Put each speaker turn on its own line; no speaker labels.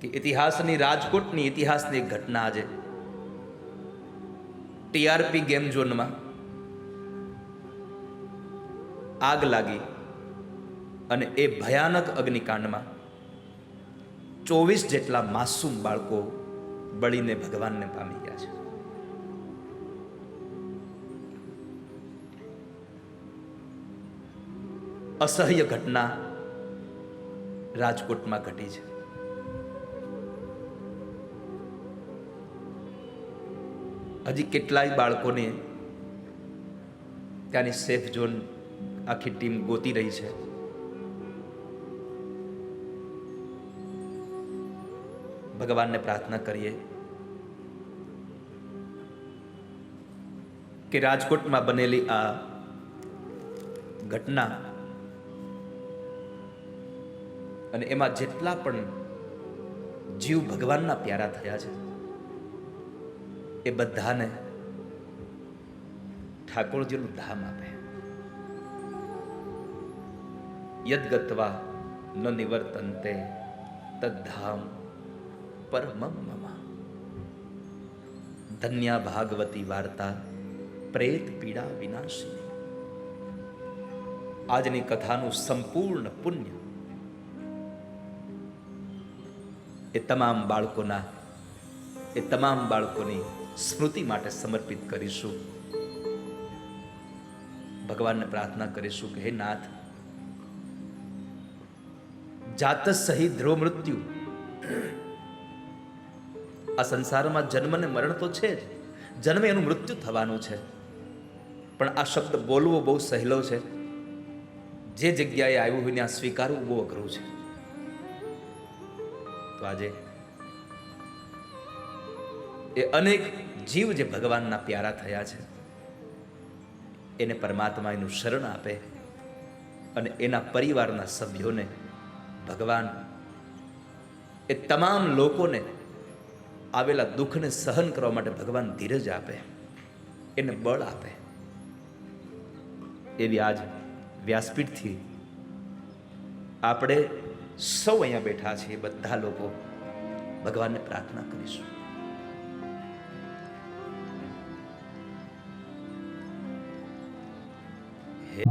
કે ઇતિહાસની રાજકોટની ઇતિહાસની એક ઘટના આજે ટીઆરપી ગેમ ઝોનમાં આગ લાગી અને એ ભયાનક અગ્નિકાંડમાં 24 જેટલા માસૂમ બાળકો બળીને ભગવાનને પામી ગયા છે. અસહ્ય ઘટના રાજકોટમાં ઘટી છે. હજી કેટલાય બાળકોને ત્યાંની સેફ ઝોન આખી ટીમ ગોતી રહી છે. ભગવાનને પ્રાર્થના કરીએ કે રાજકોટમાં બનેલી આ ઘટના અને એમાં જેટલા પણ જીવ ભગવાનના પ્યારા થયા છે એ બધાને ઠાકોરજીનું ધામ આપે. યદ્ગત્વા ન નિવર્તન્તે તદ્ધામ પરમં મમ. ધન્યા ભાગવતી વાર્તા પ્રેત પીડા વિનાશિની. આજની કથાનું સંપૂર્ણ પુણ્ય એ તમામ બાળકોની સ્મૃતિ માટે સમર્પિત કરીશું. ભગવાનને પ્રાર્થના કરીશું કે હે નાથ, જાત સહી ધ્રુવ મૃત્યુ. આ સંસારમાં જન્મ ને મરણ તો છે જ, જન્મે એનું મૃત્યુ થવાનું છે, પણ આ શબ્દ બોલવો બહુ સહેલો છે. જે જગ્યાએ આવ્યું હોય ત્યાં સ્વીકારવું બહુ અઘરું છે. તો આજે એ અનેક જીવ જે ભગવાનના પ્યારા થયા છે એને પરમાત્મા એનું શરણ આપે અને એના પરિવારના સભ્યોને ભગવાન એ તમામ લોકોને આવેલા દુઃખને સહન કરવા માટે ભગવાન ધીરજ આપે, એને બળ આપે. એવી આજ વ્યાસપીઠથી આપણે સૌ અહીંયા બેઠા છીએ બધા લોકો ભગવાનને પ્રાર્થના કરીશું. હે